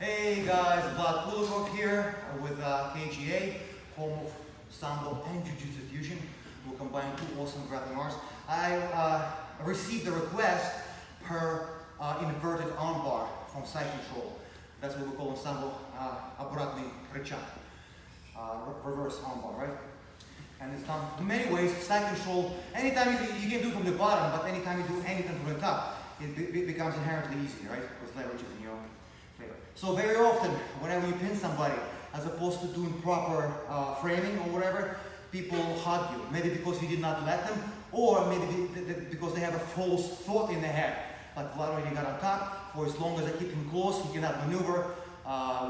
Hey guys, Vlad Kulikov here with KGA, home of Sambo and Jiu-Jitsu Fusion. We'll combine two awesome grappling arts. I received a request per inverted armbar from side control. That's what we call in Sambo обратный рычаг, reverse armbar, right? And it's done in many ways. Side control, anytime you can do it from the bottom, but anytime you do anything from the top, it becomes inherently easy, right? Because leverage is in your favor. So very often, whenever you pin somebody, as opposed to doing proper framing or whatever, people hug you. Maybe because you did not let them, or maybe because they have a false thought in their head. Like Vlad already got on top, for as long as I keep him close, he cannot maneuver,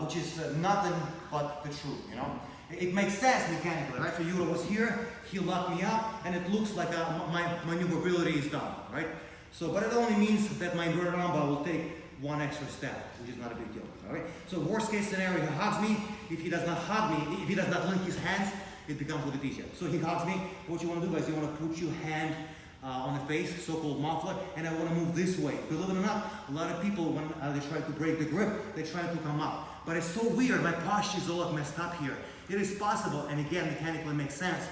which is nothing but the truth, you know? It makes sense mechanically, right? So Yura was here, he locked me up, and it looks like my maneuverability is done, right? So, but it only means that my inverted armbar will take one extra step, which is not a big deal, all right? So worst case scenario, he hugs me. If he does not hug me, if he does not link his hands, it becomes a little bit easier. So he hugs me. What you want to do is you want to put your hand on the face, so-called muffler, and I want to move this way. Believe it or not, a lot of people, when they try to break the grip, they try to come up. But it's so weird, my posture is a lot messed up here. It is possible, and again, mechanically makes sense.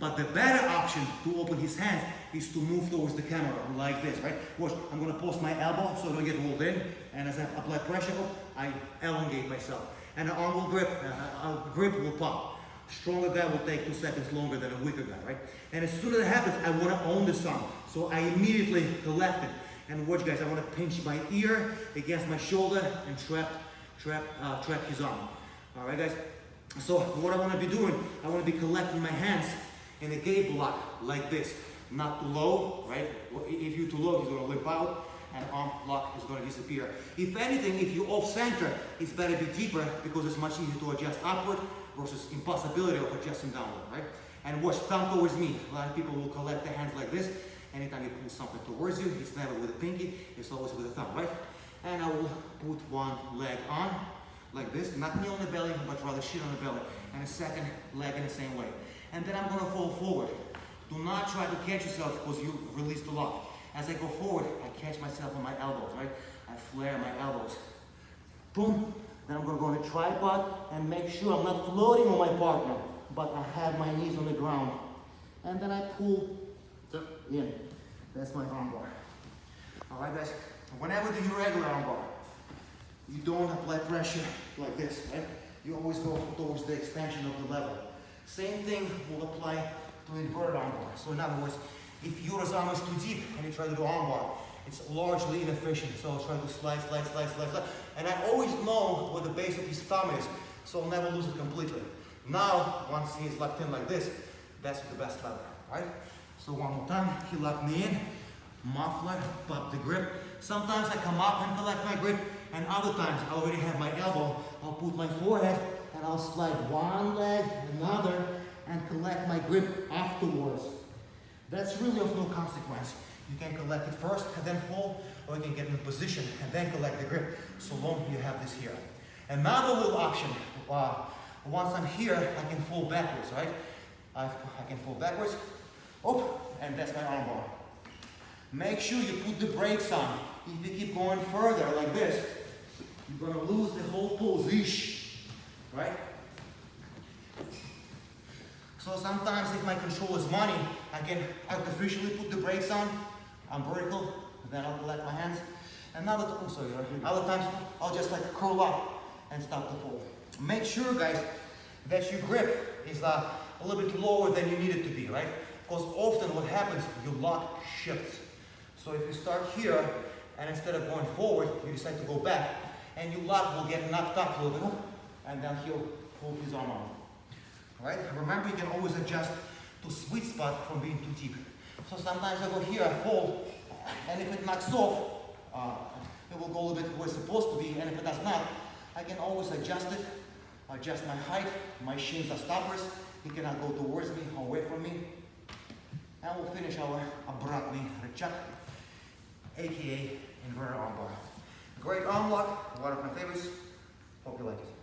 But the better option to open his hands is to move towards the camera, like this, right? Watch, I'm gonna post my elbow so I don't get rolled in, and as I apply pressure, I elongate myself. And the arm will grip, grip will pop. Stronger guy will take 2 seconds longer than a weaker guy, right? And as soon as it happens, I wanna own the song. So I immediately collect it. And watch guys, I wanna pinch my ear against my shoulder and trap his arm. All right guys? So what I wanna be doing, I wanna be collecting my hands in a gate block like this. Not too low, right? If you're too low, he's gonna limp out and arm lock is gonna disappear. If anything, if you're off center, it's better to be deeper because it's much easier to adjust upward versus impossibility of adjusting downward, right? And watch, thumb towards me. A lot of people will collect their hands like this. Anytime you pull something towards you, it's never with a pinky, it's always with a thumb, right? And I will put one leg on, like this, not knee on the belly, but rather shin on the belly. And a second leg in the same way. And then I'm gonna fall forward. Do not try to catch yourself because you release the lock. As I go forward, I catch myself on my elbows, right? I flare my elbows. Boom. Then I'm gonna go on a tripod and make sure I'm not floating on my partner, but I have my knees on the ground. And then I pull in. That's my armbar. All right, guys. Whenever you do your regular armbar, you don't apply pressure like this, right? You always go towards the extension of the level. Same thing will apply to inverted armbar. So in other words, if Yura's arm is too deep and you try to do armbar, it's largely inefficient. So I'll try to slide. And I always know where the base of his thumb is, so I'll never lose it completely. Now, once he's locked in like this, that's the best level, right? So one more time, he locked me in, muffler, pop the grip. Sometimes I come up and collect my grip, and other times I already have my elbow. I'll put my forehead and I'll slide one leg, another, and collect my grip afterwards. That's really of no consequence. You can collect it first and then fall, or you can get in a position and then collect the grip, so long you have this here. Another little option, once I'm here, I can fall backwards, right? I can fall backwards, and that's my armbar. Make sure you put the brakes on. If you keep going further like this, you're gonna lose the whole position, right? So sometimes if my control is money, I can artificially put the brakes on. I'm vertical, then I'll collect my hands. Other times I'll just like curl up and stop the fall. Make sure guys that your grip is a little bit lower than you need it to be, right? Because often what happens, your lock shifts. So if you start here and instead of going forward, you decide to go back, and your lock will get knocked up a little bit, and then he'll pull his arm on. Right? Remember, you can always adjust to sweet spot from being too deep. So sometimes I go here, I fall, and if it knocks off, it will go a little bit where it's supposed to be, and if it does not, I can always adjust it, adjust my height, my shins are stoppers, he cannot go towards me, away from me, and we'll finish our обратный рычаг, aka inverted armbar. Great arm lock, one of my favorites, hope you like it.